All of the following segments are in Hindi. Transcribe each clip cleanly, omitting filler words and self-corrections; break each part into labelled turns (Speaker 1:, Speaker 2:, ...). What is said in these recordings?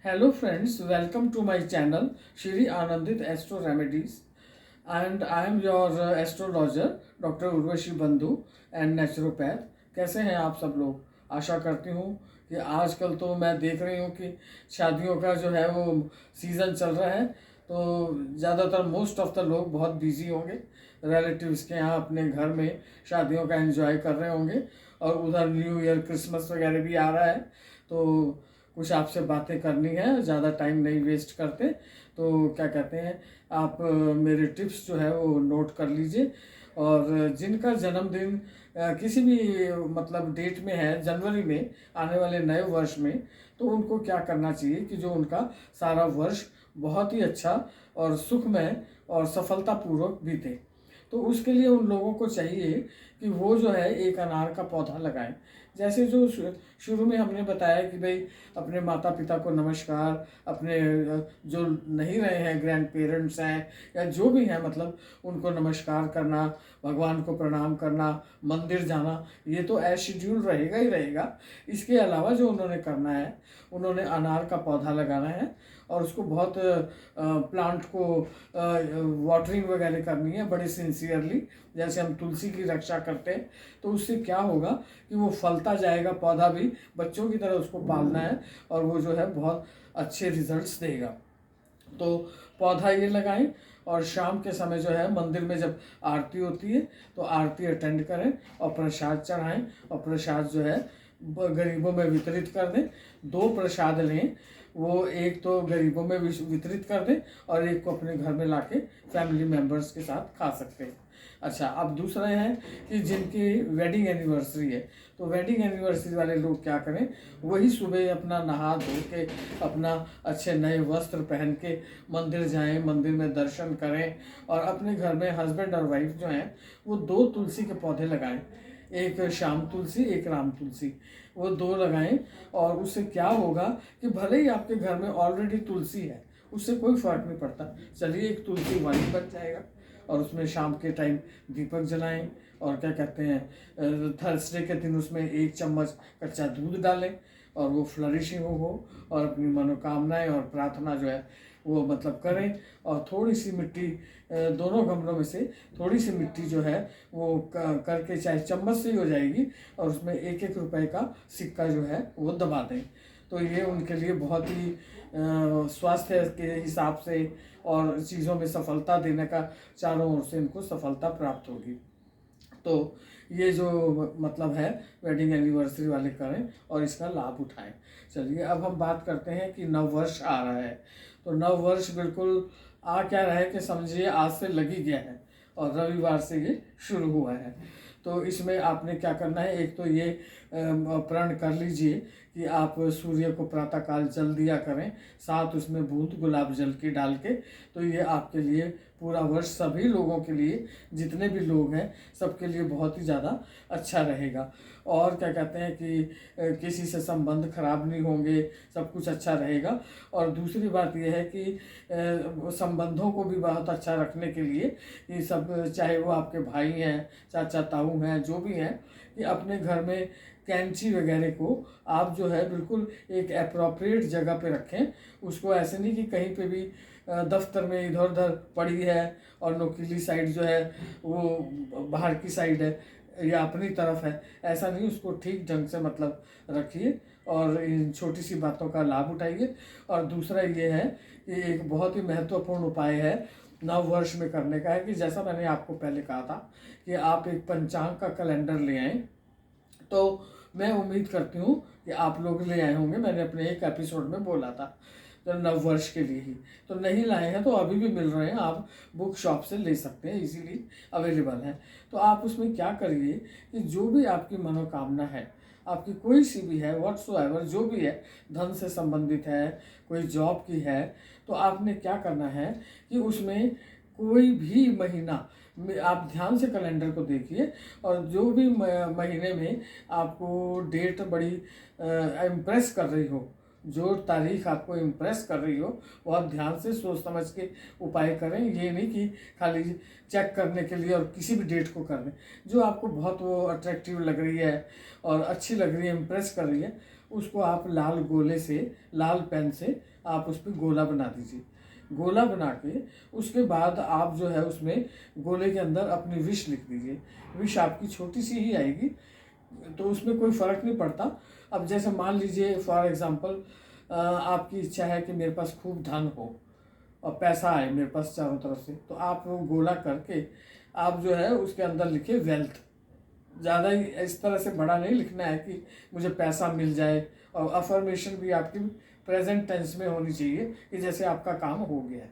Speaker 1: Hello friends, welcome to my channel Shri Anandit Astro Remedies, and I am your astrologer Dr. Urvashi Bandhu and naturopath। कैसे हैं आप सब लोग? आशा करती हूँ कि आजकल तो मैं देख रही हूँ कि शादियों का जो है वो सीज़न चल रहा है, तो ज़्यादातर मोस्ट ऑफ द लोग बहुत बिजी होंगे रिलेटिव्स के यहाँ अपने घर में शादियों का एंजॉय कर रहे होंगे, और उधर न्यू ईयर क्रिसमस वगैरह भी आ रहा है। तो कुछ आपसे बातें करनी है, ज़्यादा टाइम नहीं वेस्ट करते। तो क्या कहते हैं, आप मेरे टिप्स जो है वो नोट कर लीजिए। और जिनका जन्मदिन किसी भी मतलब डेट में है, जनवरी में आने वाले नए वर्ष में, तो उनको क्या करना चाहिए कि जो उनका सारा वर्ष बहुत ही अच्छा और सुखमय और सफलतापूर्वक बीते। तो उसके लिए उन लोगों को चाहिए कि वो जो है एक अनार का पौधा लगाएं। जैसे जो शुरू में हमने बताया कि भाई अपने माता पिता को नमस्कार, अपने जो नहीं रहे हैं ग्रैंड पेरेंट्स हैं या जो भी हैं, मतलब उनको नमस्कार करना, भगवान को प्रणाम करना, मंदिर जाना, ये तो एज शेड्यूल रहेगा ही रहेगा। इसके अलावा जो उन्होंने करना है, उन्होंने अनार का पौधा लगाना है और उसको बहुत प्लांट को वाटरिंग वगैरह करनी है बड़े सिंसियरली, जैसे हम तुलसी की रक्षा करते हैं। तो उससे क्या होगा कि वो फलता जाएगा, पौधा भी बच्चों की तरह उसको पालना है और वो जो है बहुत अच्छे रिजल्ट्स देगा। तो पौधा ये लगाएं, और शाम के समय जो है मंदिर में जब आरती होती है तो आरती अटेंड करें और प्रसाद चढ़ाएं, और प्रसाद जो है गरीबों में वितरित कर दें। 2 प्रसाद लें, वो एक तो गरीबों में वितरित कर दें और एक को अपने घर में लाके फैमिली मेम्बर्स के साथ खा सकते हैं। अच्छा, अब दूसरा है कि जिनकी वेडिंग एनिवर्सरी है, तो वेडिंग एनिवर्सरी वाले लोग क्या करें, वही सुबह अपना नहा धो के अपना अच्छे नए वस्त्र पहन के मंदिर जाएं, मंदिर में दर्शन करें, और अपने घर में हस्बैंड और वाइफ जो हैं वो 2 तुलसी के पौधे लगाएं। एक श्याम तुलसी, एक राम तुलसी, वो 2 लगाएं। और उससे क्या होगा कि भले ही आपके घर में ऑलरेडी तुलसी है, उससे कोई फर्क नहीं पड़ता, चलिए एक तुलसी वाली बच जाएगा। और उसमें शाम के टाइम दीपक जलाएं, और क्या कहते हैं थर्सडे के दिन उसमें 1 चम्मच कच्चा दूध डालें, और वो फ्लरिशिंग हो और अपनी मनोकामनाएं और प्रार्थना जो है वो मतलब करें। और थोड़ी सी मिट्टी, दोनों गमलों में से थोड़ी सी मिट्टी जो है वो करके, चाहे चम्मच से ही हो जाएगी, और उसमें 1-1 रुपए का सिक्का जो है वो दबा दें। तो ये उनके लिए बहुत ही स्वास्थ्य के हिसाब से और चीज़ों में सफलता देने का, चारों ओर से इनको सफलता प्राप्त होगी। तो ये जो मतलब है वेडिंग एनिवर्सरी वाले करें और इसका लाभ उठाएं। चलिए अब हम बात करते हैं कि नव वर्ष आ रहा है। तो नव वर्ष बिल्कुल आ क्या रहा है कि समझिए आज से लग ही गया है, और रविवार से ये शुरू हुआ है। तो इसमें आपने क्या करना है, एक तो ये प्रण कर लीजिए कि आप सूर्य को प्रातःकाल जल दिया करें, साथ उसमें बूंद गुलाब जल की डाल के। तो ये आपके लिए पूरा वर्ष सभी लोगों के लिए, जितने भी लोग हैं सबके लिए बहुत ही ज़्यादा अच्छा रहेगा। और क्या कहते हैं कि किसी से संबंध खराब नहीं होंगे, सब कुछ अच्छा रहेगा। और दूसरी बात यह है कि संबंधों को भी बहुत अच्छा रखने के लिए ये सब, चाहे वो आपके भाई हैं, चाचा ताऊ हैं, जो भी हैं, कि अपने घर में कैंची वगैरह को आप जो है बिल्कुल एक अप्रोप्रिएट जगह पे रखें। उसको ऐसे नहीं कि कहीं पे भी दफ्तर में इधर उधर पड़ी है और नुकीली साइड जो है वो बाहर की साइड है या अपनी तरफ है, ऐसा नहीं, उसको ठीक ढंग से मतलब रखिए और इन छोटी सी बातों का लाभ उठाइए। और दूसरा ये है कि एक बहुत ही महत्वपूर्ण उपाय है नव वर्ष में करने का, है कि जैसा मैंने आपको पहले कहा था कि आप एक पंचांग का कैलेंडर ले आएँ। तो मैं उम्मीद करती हूँ कि आप लोग ले आए होंगे, मैंने अपने एक एपिसोड में बोला था, तो नव वर्ष के लिए ही। तो नहीं लाए हैं तो अभी भी मिल रहे हैं, आप बुक शॉप से ले सकते हैं, इजीली अवेलेबल हैं। तो आप उसमें क्या करिए कि जो भी आपकी मनोकामना है, आपकी कोई सी भी है, व्हाट्सोएवर जो भी है, धन से संबंधित है, कोई जॉब की है, तो आपने क्या करना है कि उसमें कोई भी महीना आप ध्यान से कैलेंडर को देखिए, और जो भी महीने में आपको डेट बड़ी इम्प्रेस कर रही हो, जो तारीख आपको इम्प्रेस कर रही हो, वो आप ध्यान से सोच समझ के उपाय करें। ये नहीं कि खाली चेक करने के लिए और किसी भी डेट को कर दें। जो आपको बहुत वो अट्रैक्टिव लग रही है और अच्छी लग रही है, इम्प्रेस कर रही है, उसको आप लाल गोले से, लाल पेन से आप उस पर गोला बना दीजिए। गोला बना के उसके बाद आप जो है उसमें गोले के अंदर अपनी विश लिख दीजिए। विश आपकी छोटी सी ही आएगी, तो उसमें कोई फ़र्क नहीं पड़ता। अब जैसे मान लीजिए फॉर एग्ज़ाम्पल आपकी इच्छा है कि मेरे पास खूब धन हो और पैसा आए मेरे पास चारों तरफ से, तो आप वो गोला करके आप जो है उसके अंदर लिखे वेल्थ। ज़्यादा ही इस तरह से बड़ा नहीं लिखना है कि मुझे पैसा मिल जाए, और अफर्मेशन भी आपकी प्रेजेंट टेंस में होनी चाहिए कि जैसे आपका काम हो गया है।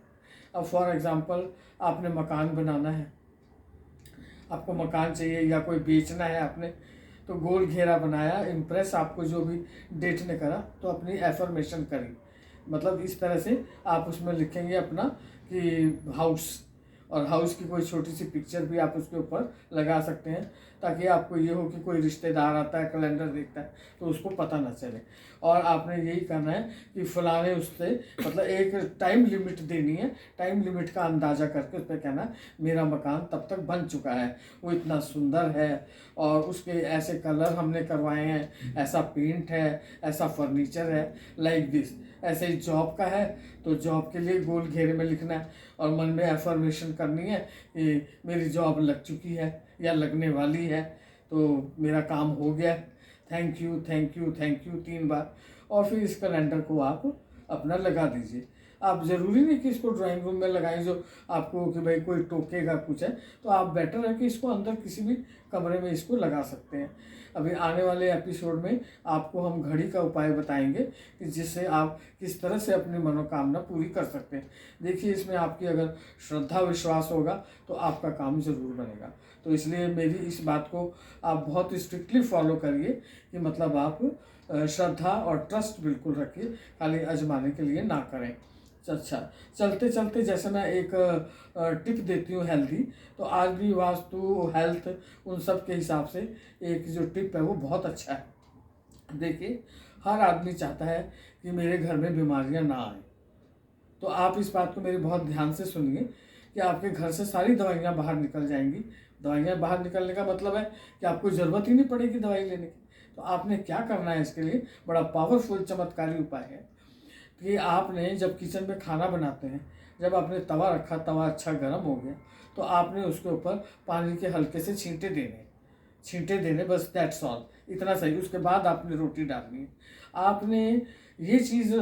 Speaker 1: अब फॉर एग्ज़ाम्पल आपने मकान बनाना है, आपको मकान चाहिए या कोई बेचना है आपने, तो गोल घेरा बनाया, इम्प्रेस आपको जो भी डेट ने करा तो अपनी एफर्मेशन करी। मतलब इस तरह से आप उसमें लिखेंगे अपना कि हाउस, और हाउस की कोई छोटी सी पिक्चर भी आप उसके ऊपर लगा सकते हैं, ताकि आपको ये हो कि कोई रिश्तेदार आता है कैलेंडर देखता है तो उसको पता ना चले। और आपने यही करना है कि फलाने उससे मतलब एक टाइम लिमिट देनी है, टाइम लिमिट का अंदाज़ा करके उस पर कहना है मेरा मकान तब तक बन चुका है, वो इतना सुंदर है और उसके ऐसे कलर हमने करवाए हैं, ऐसा पेंट है, ऐसा फर्नीचर है, लाइक दिस। ऐसे ही जॉब का है तो जॉब के लिए गोल घेरे में लिखना है और मन में एफर्मेशन करनी है कि मेरी जॉब लग चुकी है या लगने वाली है, तो मेरा काम हो गया, thank you thank you thank you 3 बार। और फिर इस कैलेंडर को आप अपना लगा दीजिए। आप ज़रूरी नहीं कि इसको ड्राइंग रूम में लगाएं जो आपको कि भाई कोई टोकेगा कुछ है, तो आप बेटर है कि इसको अंदर किसी भी कमरे में इसको लगा सकते हैं। अभी आने वाले एपिसोड में आपको हम घड़ी का उपाय बताएंगे कि जिससे आप किस तरह से अपनी मनोकामना पूरी कर सकते हैं। देखिए इसमें आपकी अगर श्रद्धा विश्वास होगा तो आपका काम ज़रूर बनेगा। तो इसलिए मेरी इस बात को आप बहुत स्ट्रिक्टली फॉलो करिए कि मतलब आप श्रद्धा और ट्रस्ट बिल्कुल रखिए, खाली आजमाने के लिए ना करें। अच्छा, चलते चलते जैसे मैं एक टिप देती हूँ हेल्दी, तो आज भी वास्तु हेल्थ उन सब के हिसाब से एक जो टिप है वो बहुत अच्छा है। देखिए हर आदमी चाहता है कि मेरे घर में बीमारियाँ ना आए, तो आप इस बात को मेरी बहुत ध्यान से सुनिए कि आपके घर से सारी दवाइयाँ बाहर निकल जाएंगी। दवाइयाँ बाहर निकलने का मतलब है कि आपको ज़रूरत ही नहीं पड़ेगी दवाई लेने की। तो आपने क्या करना है, इसके लिए बड़ा पावरफुल चमत्कारी उपाय है कि आपने जब किचन में खाना बनाते हैं, जब आपने तवा रखा, तवा अच्छा गर्म हो गया, तो आपने उसके ऊपर पानी के हल्के से छींटे देने, बस दैट्स ऑल, इतना सही। उसके बाद आपने रोटी डालनी है। आपने ये चीज़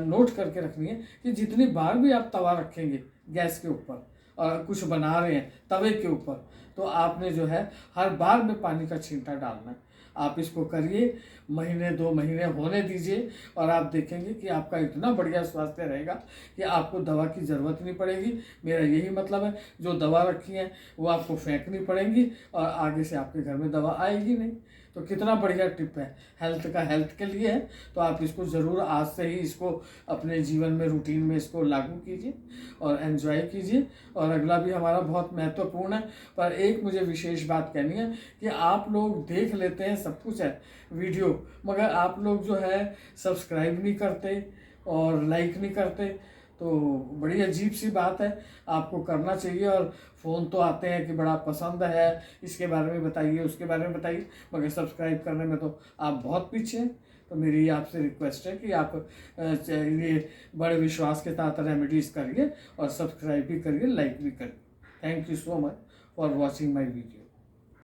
Speaker 1: नोट करके रखनी है कि जितनी बार भी आप तवा रखेंगे गैस के ऊपर और कुछ बना रहे हैं तवे के ऊपर, तो आपने जो है हर बार में पानी का छींटा डालना है। आप इसको करिए, महीने 2 महीने होने दीजिए और आप देखेंगे कि आपका इतना बढ़िया स्वास्थ्य रहेगा कि आपको दवा की ज़रूरत नहीं पड़ेगी। मेरा यही मतलब है, जो दवा रखी है वो आपको फेंकनी पड़ेंगी और आगे से आपके घर में दवा आएगी नहीं। तो कितना बढ़िया टिप है, हेल्थ का हेल्थ के लिए है। तो आप इसको ज़रूर आज से ही इसको अपने जीवन में रूटीन में इसको लागू कीजिए और एंजॉय कीजिए। और अगला भी हमारा बहुत महत्वपूर्ण है, पर एक मुझे विशेष बात कहनी है कि आप लोग देख लेते हैं सब कुछ है वीडियो, मगर आप लोग जो है सब्सक्राइब नहीं करते और लाइक नहीं करते, तो बड़ी अजीब सी बात है। आपको करना चाहिए। और फ़ोन तो आते हैं कि बड़ा पसंद है, इसके बारे में बताइए, उसके बारे में बताइए, मगर सब्सक्राइब करने में तो आप बहुत पीछे हैं। तो मेरी आपसे रिक्वेस्ट है कि आप ये बड़े विश्वास के साथ रेमेडीज़ करिए और सब्सक्राइब भी करिए, लाइक भी करिए। Thank you so much for watching my video.